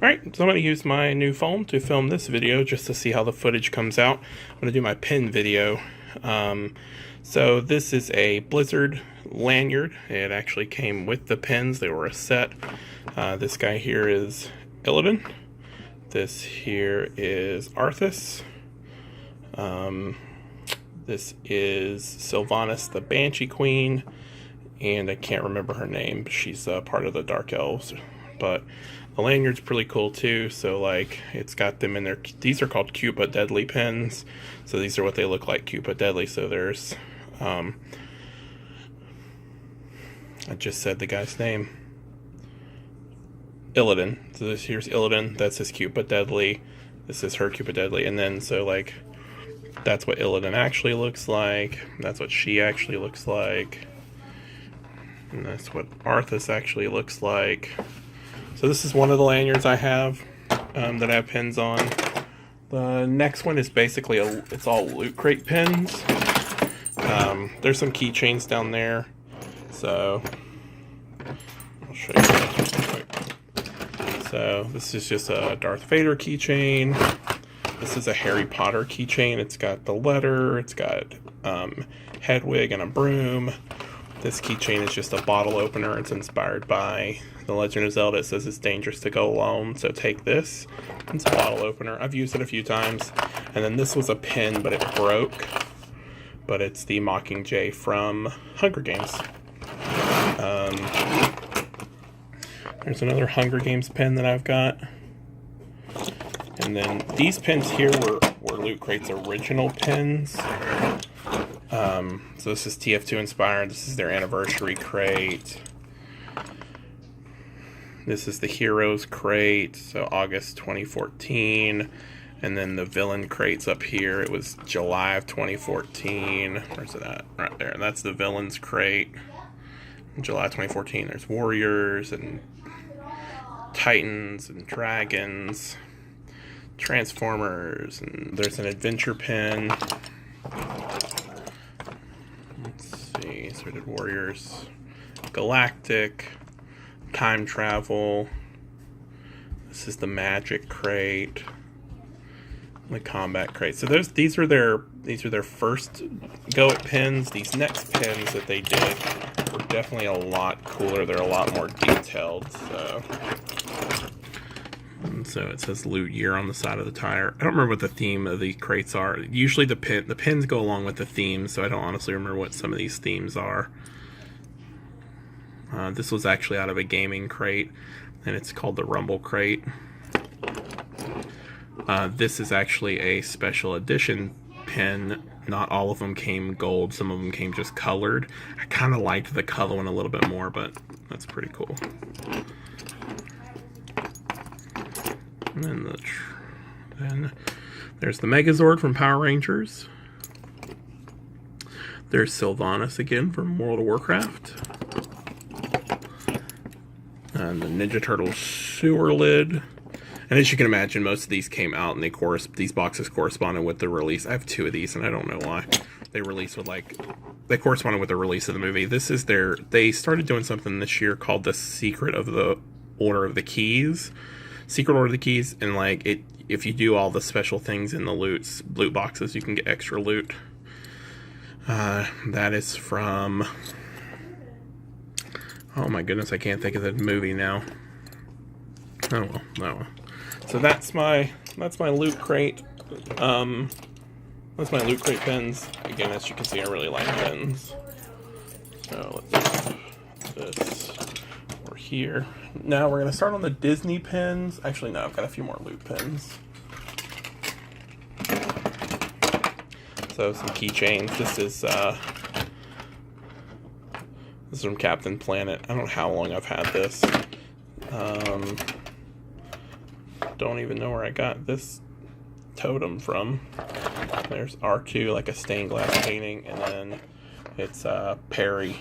Alright, so I'm going to use my new phone to film this video just to see how the footage comes out. I'm going to do my pin video. So this is a Blizzard lanyard. It actually came with the pins. They were a set. This guy here is Illidan. This here is Arthas. This is Sylvanas the Banshee Queen. And I can't remember her name. She's part of the Dark Elves. But the lanyard's pretty cool too. So like it's got them in there. These are called cute but deadly pins. So these are what they look like, cute but deadly. So there's I just said the guy's name. Illidan. So this here's Illidan. That's his cute but deadly. This is her cute but deadly. And then so like that's what Illidan actually looks like. That's what she actually looks like. And that's what Arthas actually looks like. So this is one of the lanyards I have that I have pins on. The next one is basically it's all Lootcrate pins. There's some keychains down there. So I'll show you real quick. So this is just a Darth Vader keychain. This is a Harry Potter keychain. It's got the letter. It's got Hedwig and a broom. This keychain is just a bottle opener. It's inspired by The Legend of Zelda. It says it's dangerous to go alone, so take this. It's a bottle opener. I've used it a few times. And then this was a pin, but it broke. But it's the Mockingjay from Hunger Games. There's another Hunger Games pin that I've got. And then these pins here were Lootcrate's original pins. So this is TF2 inspired. This is their anniversary crate. This is the Heroes crate, so August 2014. And then the Villain crate's up here. It was July of 2014. Where's it at? Right there. That's the Villains crate. In July 2014. There's Warriors and Titans and Dragons. Transformers. And there's an Adventure pin. Assorted Warriors, Galactic, Time Travel. This is the Magic crate, the Combat crate. So these are their first go at pins. These next pins that they did were definitely a lot cooler. They're a lot more detailed. So it says loot year on the side of the tire. I don't remember what the theme of the crates are. Usually the pins go along with the themes, so I don't honestly remember what some of these themes are. This was actually out of a gaming crate, and it's called the Rumble crate. This is actually a special edition pin. Not all of them came gold. Some of them came just colored. I kind of liked the color one a little bit more, but that's pretty cool. And then there's the Megazord from Power Rangers. There's Sylvanas again from World of Warcraft. And the Ninja Turtles sewer lid. And as you can imagine, most of these came out and these boxes corresponded with the release. I have two of these and I don't know why. They corresponded with the release of the movie. They started doing something this year called the Secret of the Order of the Keys. Secret Order of the Keys, and like if you do all the special things in the loot boxes, you can get extra loot. That is from, oh my goodness, I can't think of the movie now. Oh well. So that's my loot crate. That's my loot crate pins. Again, as you can see, I really like pins. So let's put this over here. Now we're going to start on the Disney pins. Actually, no, I've got a few more loot pins. So some keychains. This is from Captain Planet. I don't know how long I've had this. Don't even know where I got this totem from. There's R2, like a stained glass painting, and then it's Perry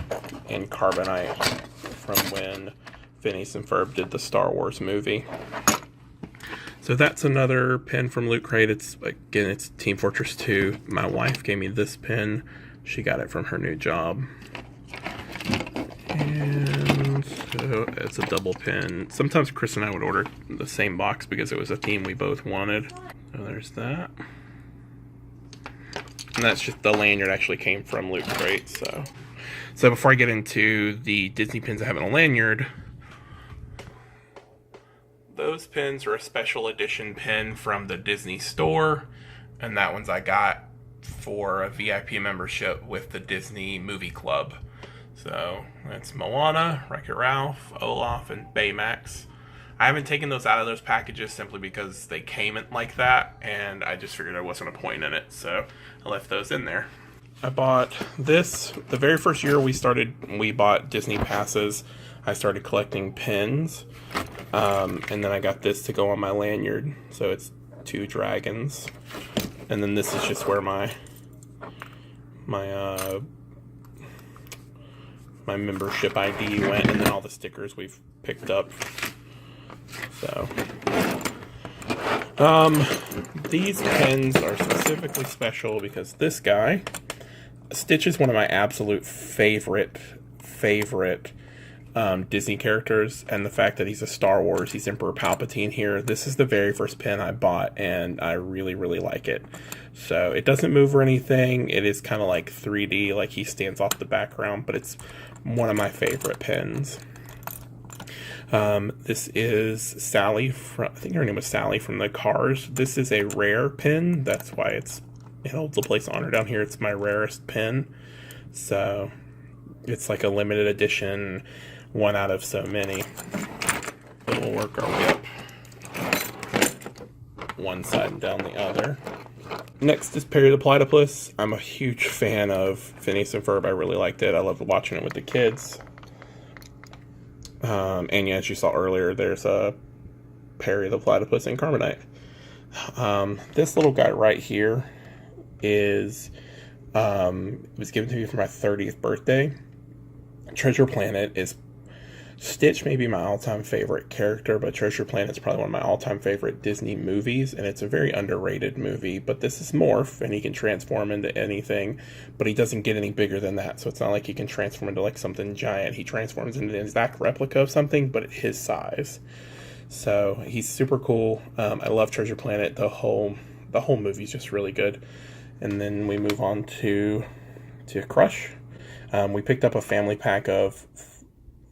in carbonite from when Phineas and Ferb did the Star Wars movie. So that's another pin from Lootcrate. It's Team Fortress 2. My wife gave me this pin. She got it from her new job. And So it's a double pin. Sometimes Chris and I would order the same box because it was a theme we both wanted. So there's that. And that's just the lanyard actually came from Lootcrate. So before I get into the Disney pins I have in a lanyard, those pins are a special edition pin from the Disney store, and that one's I got for a VIP membership with the Disney Movie Club. So that's Moana, Wreck-It Ralph, Olaf, and Baymax. I haven't taken those out of those packages simply because they came in like that, and I just figured there wasn't a point in it, so I left those in there. I bought this the very first year we bought Disney passes. I started collecting pins, and then I got this to go on my lanyard. So it's 2 dragons, and then this is just where my membership ID went, and then all the stickers we've picked up. So, these pins are specifically special because this guy, Stitch, is one of my absolute favorite Disney characters, and the fact that he's a Star Wars, he's Emperor Palpatine here. This is the very first pin I bought, and I really, really like it. So it doesn't move or anything. It is kind of like 3D, like he stands off the background, but it's one of my favorite pins. This is Sally from, I think her name was Sally from the Cars. This is a rare pin. That's why it holds a place of honor down here. It's my rarest pin. So it's like a limited edition, one out of so many. But we'll work our way up one side and down the other. Next is Perry the Platypus. I'm a huge fan of Phineas and Ferb. I really liked it. I loved watching it with the kids. And yeah, as you saw earlier, there's a Perry the Platypus in Carbonite. This little guy right here is it was given to me for my 30th birthday. Treasure Planet is Stitch may be my all-time favorite character, but Treasure Planet is probably one of my all-time favorite Disney movies, and it's a very underrated movie. But this is Morph, and he can transform into anything, but he doesn't get any bigger than that, so it's not like he can transform into like something giant. He transforms into an exact replica of something, but at his size. So he's super cool. I love Treasure Planet. The whole movie is just really good. And then we move on to Crush. We picked up a family pack of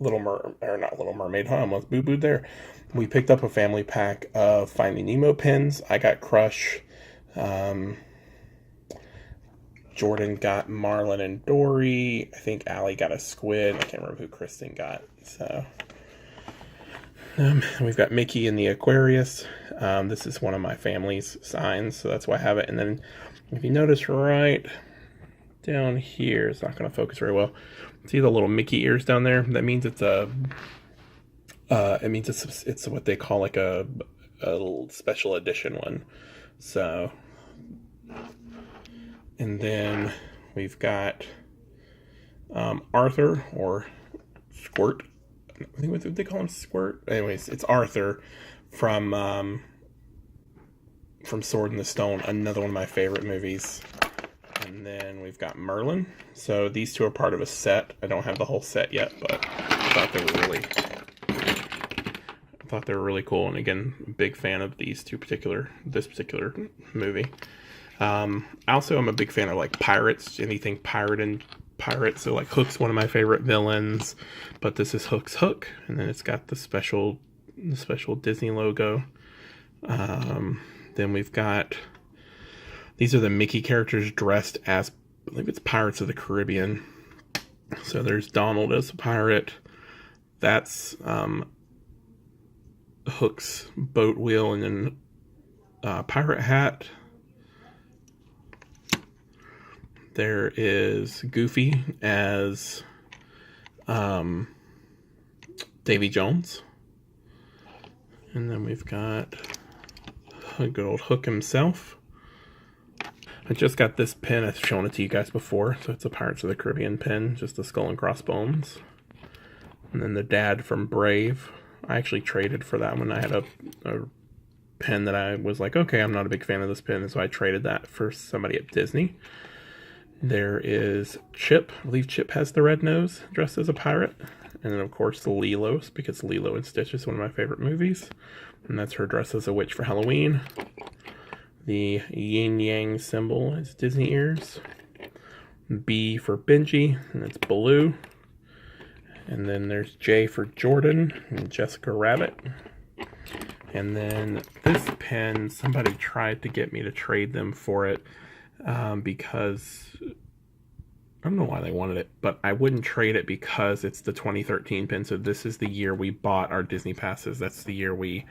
not Little Mermaid, I almost boo-booed there. We picked up a family pack of Finding Nemo pins. I got Crush. Jordan got Marlin and Dory. I think Allie got a squid. I can't remember who Kristen got. So we've got Mickey in the Aquarius. This is one of my family's signs, so that's why I have it. And then if you notice right down here, it's not going to focus very well. See the little Mickey ears down there? That means it's it's what they call like a special edition one. So, and then we've got Arthur, or Squirt. I think what they call him, Squirt. Anyways, it's Arthur from Sword in the Stone, another one of my favorite movies. And then we've got Merlin. So these two are part of a set. I don't have the whole set yet, but I thought they were really cool. And again, big fan of this particular movie. I also am a big fan of like pirates, anything pirate. So like Hook's one of my favorite villains, but this is Hook's Hook, and then it's got the special Disney logo. Then we've got, these are the Mickey characters dressed as, I believe it's Pirates of the Caribbean. So there's Donald as a pirate. That's Hook's boat wheel, and then pirate hat. There is Goofy as Davy Jones. And then we've got a good old Hook himself. I just got this pin. I've shown it to you guys before. So it's a Pirates of the Caribbean pin, just the skull and crossbones. And then the dad from Brave. I actually traded for that one. I had a pen that I was like, okay, I'm not a big fan of this pin, and so I traded that for somebody at Disney. There is Chip. I believe Chip has the red nose, dressed as a pirate. And then, of course, the Lilo's, because Lilo and Stitch is one of my favorite movies. And that's her dressed as a witch for Halloween. The yin-yang symbol is Disney ears. B for Benji, and it's Baloo. And then there's J for Jordan and Jessica Rabbit. And then this pen, somebody tried to get me to trade them for it because I don't know why they wanted it, but I wouldn't trade it because it's the 2013 pen. So this is the year we bought our Disney passes. That's the year we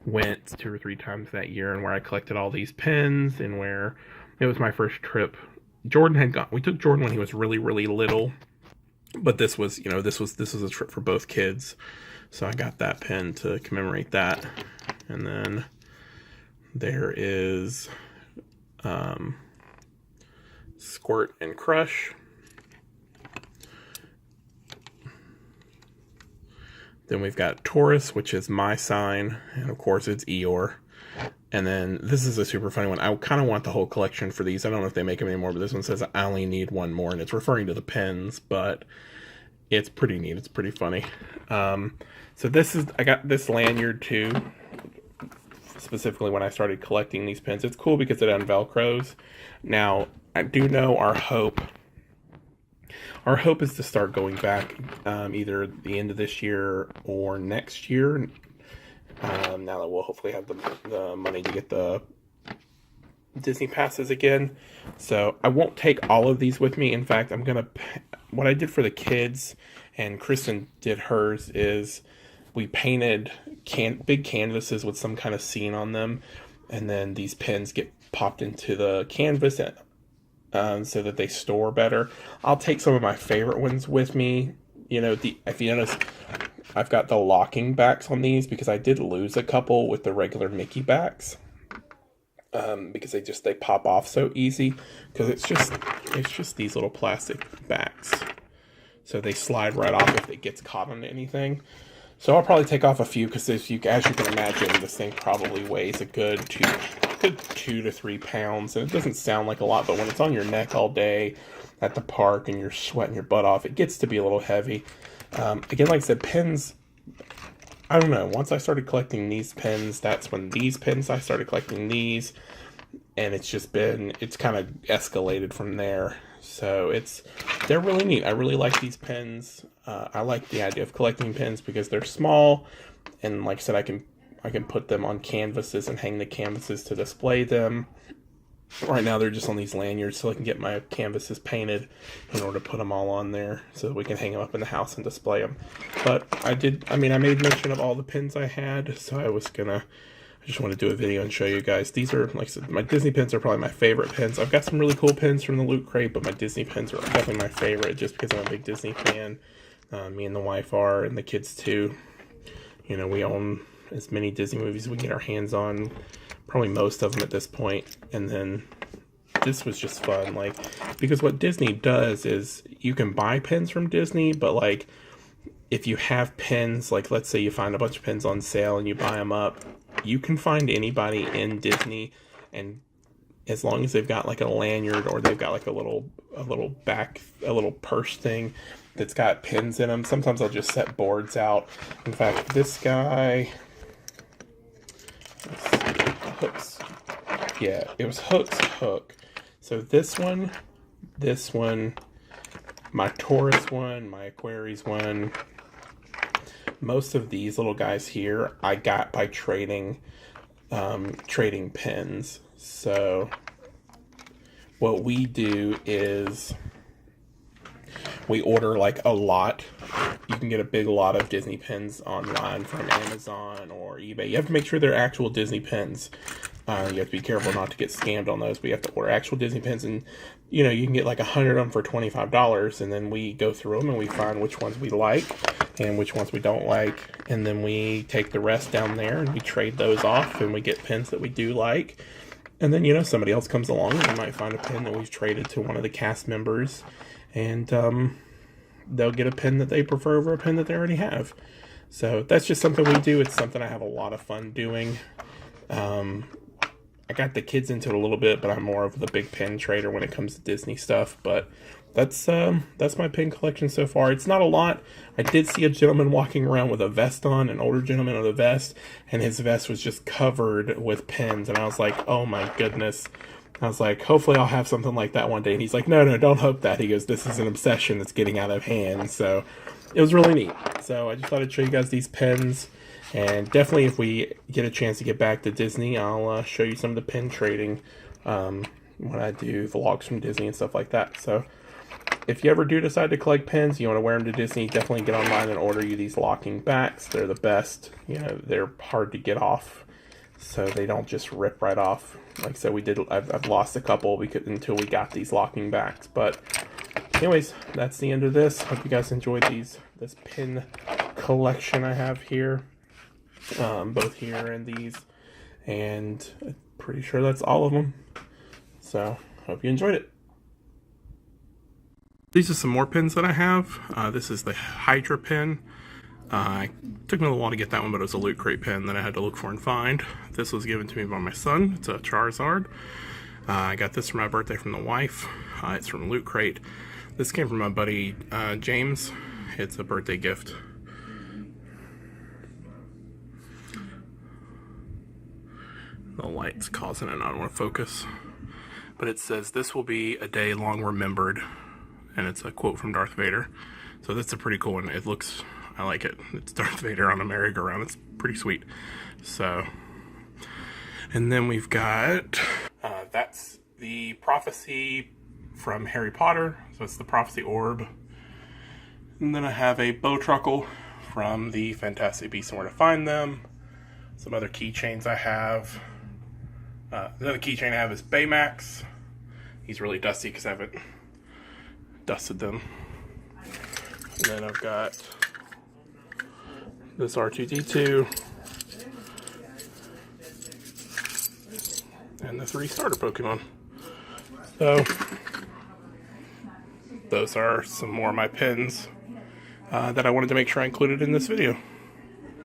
went 2 or 3 times that year, and where I collected all these pens, and where it was my first trip. Jordan had gone. We took Jordan when he was really, really little, but this was, you know, this was a trip for both kids. So I got that pen to commemorate that. And then there is Squirt and Crush. Then we've got Taurus, which is my sign, and of course it's Eeyore. And then this is a super funny one. I kind of want the whole collection for these. I don't know if they make them anymore, but this one says I only need one more, and it's referring to the pens, but it's pretty neat. It's pretty funny. So I got this lanyard too, specifically when I started collecting these pens. It's cool because it unvelcros. Now, I do know our hope is to start going back either the end of this year or next year. Now that we'll hopefully have the money to get the Disney passes again. So I won't take all of these with me. In fact, what I did for the kids, and Kristen did hers, is we painted big canvases with some kind of scene on them, and then these pens get popped into the canvas so that they store better. I'll take some of my favorite ones with me. You know, if you notice, I've got the locking backs on these because I did lose a couple with the regular Mickey backs. Because they pop off so easy, because it's just these little plastic backs, so they slide right off if it gets caught on anything. So I'll probably take off a few, because as you can imagine, this thing probably weighs a good 2 to 3 pounds, and it doesn't sound like a lot, but when it's on your neck all day at the park and you're sweating your butt off, it gets to be a little heavy. Again, like I said, pens, I don't know, once I started collecting these pens, that's when I started collecting these, and it's kind of escalated from there. So they're really neat. I really like these pens. I like the idea of collecting pens because they're small, and like I said, I can put them on canvases and hang the canvases to display them. Right now they're just on these lanyards so I can get my canvases painted in order to put them all on there so that we can hang them up in the house and display them. But I made mention of all the pens I had, so I just want to do a video and show you guys. These are, like I said, my Disney pens are probably my favorite pens. I've got some really cool pens from the Lootcrate, but my Disney pens are definitely my favorite just because I'm a big Disney fan. Me and the wife are, and the kids too. You know, we own as many Disney movies as we get our hands on, probably most of them at this point. And then this was just fun, like, because what Disney does is you can buy pens from Disney, but like if you have pens, like let's say you find a bunch of pens on sale and you buy them up, you can find anybody in Disney, and as long as they've got like a lanyard or they've got like a little purse thing that's got pins in them. Sometimes I'll just set boards out. In fact, this guy, let's see, Hooks. Yeah, it was Hook's hook. So this one, my Taurus one, my Aquarius one, most of these little guys here I got by trading pins. So what we do is we order like a lot. You can get a big lot of Disney pins online from Amazon or eBay. You have to make sure they're actual Disney pins. You have to be careful not to get scammed on those, but you have to order actual Disney pins, and you know, you can get like 100 of them for $25, and then we go through them and we find which ones we like and which ones we don't like, and then we take the rest down there and we trade those off, and we get pins that we do like. And then, you know, somebody else comes along and they might find a pin that we've traded to one of the cast members, and they'll get a pin that they prefer over a pin that they already have. So that's just something we do. It's something I have a lot of fun doing. I got the kids into it a little bit, but I'm more of the big pin trader when it comes to Disney stuff. But that's my pin collection so far. It's not a lot. I did see a gentleman walking around with a vest on, an older gentleman with a vest, and his vest was just covered with pins. And I was like, oh my goodness. I was like, hopefully I'll have something like that one day. And he's like, no, don't hope that. He goes, this is an obsession that's getting out of hand. So it was really neat. So I just thought I'd show you guys these pins. And definitely if we get a chance to get back to Disney, I'll show you some of the pin trading when I do vlogs from Disney and stuff like that. So if you ever do decide to collect pins, you want to wear them to Disney, definitely get online and order you these locking backs. They're the best. You know, they're hard to get off, so they don't just rip right off. Like I said, I've lost a couple until we got these locking backs. But anyways, that's the end of this. Hope you guys enjoyed this pin collection I have here. Both here and these. And I'm pretty sure that's all of them. So, hope you enjoyed it. These are some more pins that I have. This is the Hydra pin. It took me a little while to get that one, but it was a Lootcrate pin that I had to look for and find. This was given to me by my son. It's a Charizard. I got this for my birthday from the wife. It's from Lootcrate. This came from my buddy James. It's a birthday gift. The light's causing it not to want to focus. But it says, "This will be a day long remembered." And it's a quote from Darth Vader. So that's a pretty cool one. I like it. It's Darth Vader on a merry-go-round. It's pretty sweet. So, and then we've got, that's the prophecy from Harry Potter. So it's the prophecy orb. And then I have a bow truckle from the Fantastic Beasts and Where to Find Them. Some other keychains I have. Another keychain I have is Baymax. He's really dusty because I haven't dusted them. And then I've got this R2-D2 and the 3 starter Pokemon. So those are some more of my pins that I wanted to make sure I included in this video.